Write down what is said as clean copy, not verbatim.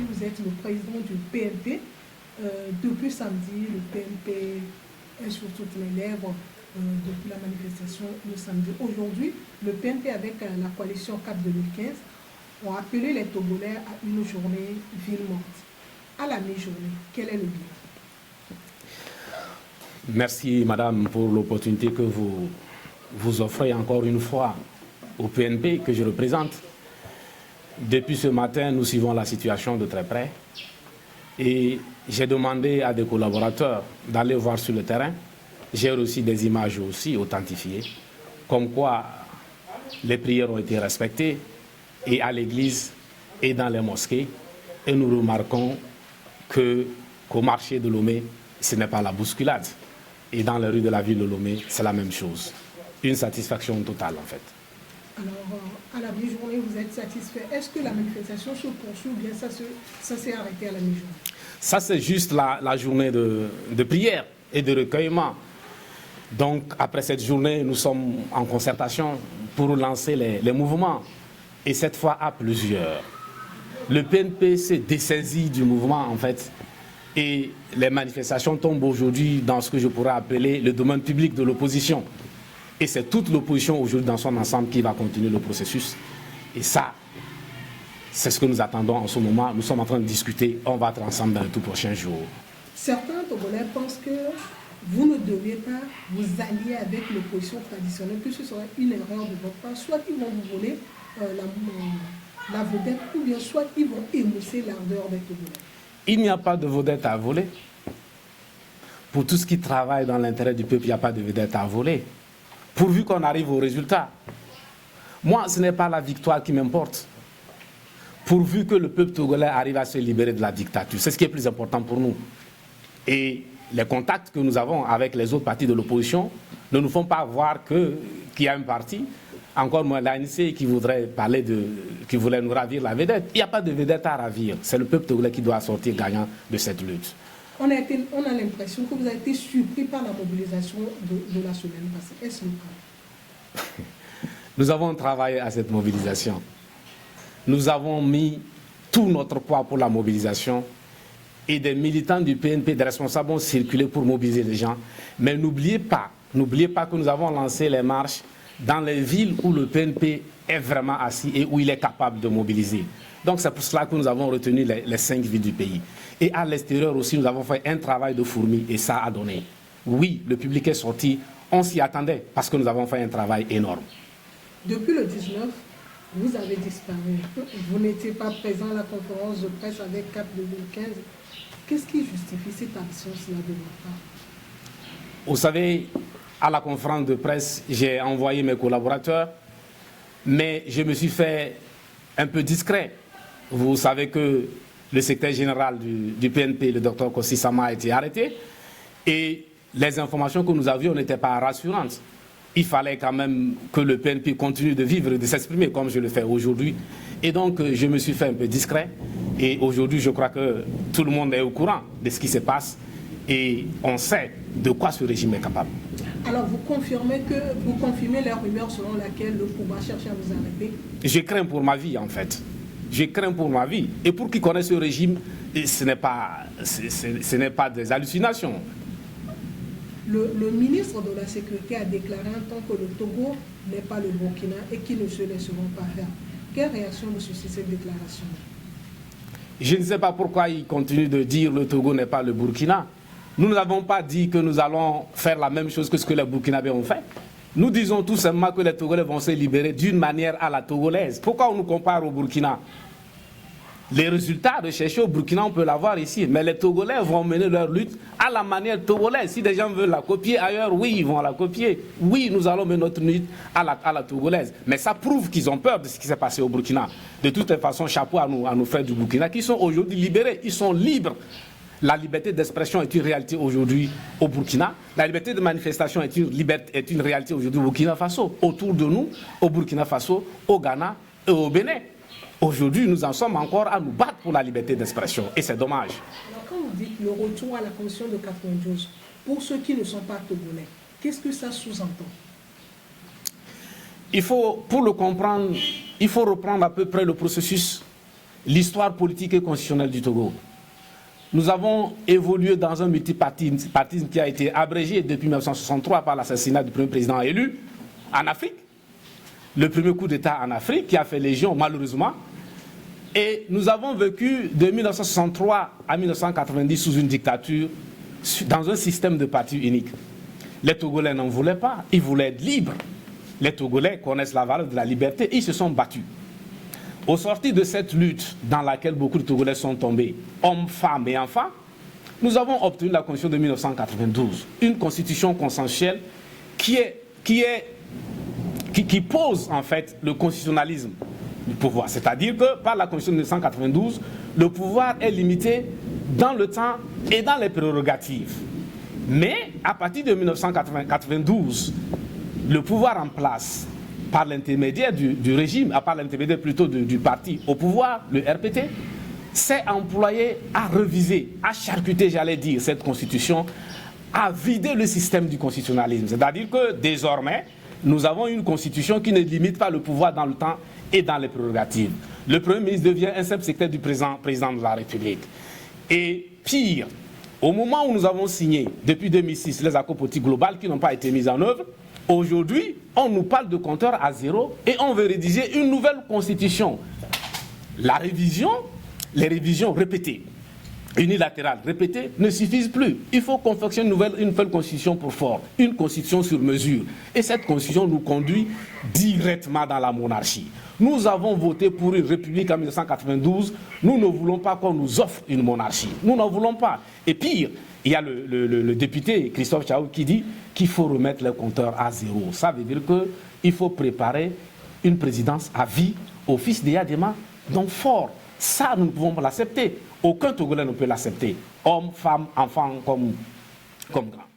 aujourd'hui, vous êtes le président du PNP. Depuis samedi, le PNP est sur toutes les lèvres depuis la manifestation le samedi. Aujourd'hui, le PNP avec la coalition CAP 2015 ont appelé les Togolais à une journée ville morte. À la mi-journée, quel est le bilan? Merci madame pour l'opportunité que vous offrez encore une fois au PNP que je représente. Depuis ce matin, nous suivons la situation de très près et j'ai demandé à des collaborateurs d'aller voir sur le terrain. J'ai reçu des images aussi authentifiées, comme quoi les prières ont été respectées et à l'église et dans les mosquées. Et nous remarquons qu'au marché de Lomé, ce n'est pas la bousculade. Et dans les rues de la ville de Lomé, c'est la même chose. Une satisfaction totale en fait. Alors, à la mi-journée, vous êtes satisfait. Est-ce que la manifestation se poursuit ou bien ça s'est arrêté à la mi-journée? Ça, c'est juste la journée de prière et de recueillement. Donc, après cette journée, nous sommes en concertation pour lancer les mouvements. Et cette fois, à plusieurs. Le PNP s'est dessaisi du mouvement, en fait. Et les manifestations tombent aujourd'hui dans ce que je pourrais appeler le domaine public de l'opposition. Et c'est toute l'opposition aujourd'hui dans son ensemble qui va continuer le processus. Et ça, c'est ce que nous attendons en ce moment. Nous sommes en train de discuter. On va être ensemble dans les tout prochains jours. Certains Togolais pensent que vous ne deviez pas vous allier avec l'opposition traditionnelle, que ce serait une erreur de votre part. Soit ils vont vous voler la vedette, ou bien soit ils vont émousser l'ardeur des Togolais. Il n'y a pas de vedette à voler. Pour tout ce qui travaille dans l'intérêt du peuple, il n'y a pas de vedette à voler. Pourvu qu'on arrive au résultat. Moi, ce n'est pas la victoire qui m'importe. Pourvu que le peuple togolais arrive à se libérer de la dictature. C'est ce qui est plus important pour nous. Et les contacts que nous avons avec les autres partis de l'opposition ne nous font pas voir qu'il y a un parti, encore moins l'ANC, qui voudrait parler qui voulait nous ravir la vedette. Il n'y a pas de vedette à ravir. C'est le peuple togolais qui doit sortir gagnant de cette lutte. On a l'impression que vous avez été surpris par la mobilisation de la semaine passée. Est-ce le cas? Nous avons travaillé à cette mobilisation. Nous avons mis tout notre poids pour la mobilisation et des militants du PNP, des responsables ont circulé pour mobiliser les gens. Mais n'oubliez pas que nous avons lancé les marches dans les villes où le PNP est vraiment assis et où il est capable de mobiliser. Donc c'est pour cela que nous avons retenu les 5 villes du pays. Et à l'extérieur aussi, nous avons fait un travail de fourmi et ça a donné. Oui, le public est sorti, on s'y attendait parce que nous avons fait un travail énorme. Depuis le 19, vous avez disparu. Vous n'étiez pas présent à la conférence de presse avec CAP 2015. Qu'est-ce qui justifie cette absence-là de votre part? Vous savez, à la conférence de presse, j'ai envoyé mes collaborateurs, mais je me suis fait un peu discret. Vous savez que le secrétaire général du PNP, le docteur Kossi Sama, a été arrêté et les informations que nous avions n'étaient pas rassurantes. Il fallait quand même que le PNP continue de vivre et de s'exprimer comme je le fais aujourd'hui. Et donc, je me suis fait un peu discret. Et aujourd'hui, je crois que tout le monde est au courant de ce qui se passe et on sait de quoi ce régime est capable. Alors, vous confirmez les rumeurs selon lesquelles le pouvoir cherche à vous arrêter? Je crains pour ma vie, en fait. Je crains pour ma vie. Et pour qui connaît ce régime, ce n'est pas des hallucinations. Le ministre de la Sécurité a déclaré en tant que le Togo n'est pas le Burkina et qu'ils ne se laisseront pas faire. Quelle réaction vous suscite cette déclaration? Je ne sais pas pourquoi il continue de dire le Togo n'est pas le Burkina. Nous n'avons pas dit que nous allons faire la même chose que ce que les Burkinabés ont fait. Nous disons tout simplement que les Togolais vont se libérer d'une manière à la togolaise. Pourquoi on nous compare au Burkina? Les résultats recherchés au Burkina, on peut l'avoir ici. Mais les Togolais vont mener leur lutte à la manière togolaise. Si des gens veulent la copier ailleurs, oui, ils vont la copier. Oui, nous allons mener notre lutte à la togolaise. Mais ça prouve qu'ils ont peur de ce qui s'est passé au Burkina. De toute façon, chapeau à nos frères du Burkina qui sont aujourd'hui libérés. Ils sont libres. La liberté d'expression est une réalité aujourd'hui au Burkina. La liberté de manifestation est une réalité aujourd'hui au Burkina Faso. Autour de nous, au Burkina Faso, au Ghana et au Bénin. Aujourd'hui, nous en sommes encore à nous battre pour la liberté d'expression. Et c'est dommage. Alors, quand vous dites le retour à la Constitution de 92, pour ceux qui ne sont pas togolais, qu'est-ce que ça sous-entend? Pour le comprendre, il faut reprendre à peu près le processus l'histoire politique et constitutionnelle du Togo. Nous avons évolué dans un multipartisme qui a été abrégé depuis 1963 par l'assassinat du premier président élu en Afrique. Le premier coup d'État en Afrique qui a fait légion, malheureusement. Et nous avons vécu de 1963 à 1990 sous une dictature, dans un système de parti unique. Les Togolais n'en voulaient pas, ils voulaient être libres. Les Togolais connaissent la valeur de la liberté, ils se sont battus. Au sortir de cette lutte dans laquelle beaucoup de Togolais sont tombés, hommes, femmes et enfants, nous avons obtenu la Constitution de 1992, une constitution consensuelle qui pose en fait le constitutionnalisme du pouvoir. C'est-à-dire que par la Constitution de 1992, le pouvoir est limité dans le temps et dans les prérogatives. Mais à partir de 1992, le pouvoir en place par l'intermédiaire du régime, par l'intermédiaire plutôt du parti au pouvoir, le RPT, s'est employé à reviser, à charcuter, j'allais dire, cette constitution, à vider le système du constitutionnalisme. C'est-à-dire que désormais, nous avons une constitution qui ne limite pas le pouvoir dans le temps et dans les prérogatives. Le Premier ministre devient un simple secrétaire du président de la République. Et pire, au moment où nous avons signé, depuis 2006, les accords politiques globaux qui n'ont pas été mis en œuvre, aujourd'hui, on nous parle de compteur à zéro et on veut rédiger une nouvelle constitution. Les révisions répétées, unilatérales répétées, ne suffisent plus. Il faut confectionner une nouvelle constitution pour fort, une constitution sur mesure. Et cette constitution nous conduit directement dans la monarchie. Nous avons voté pour une république en 1992. Nous ne voulons pas qu'on nous offre une monarchie. Nous n'en voulons pas. Et pire, il y a le député Christophe Tchaou qui dit qu'il faut remettre le compteur à zéro. Ça veut dire qu'il faut préparer une présidence à vie au fils de Yadema, donc fort. Ça, nous ne pouvons pas l'accepter. Aucun Togolais ne peut l'accepter. Hommes, femmes, enfants comme grands.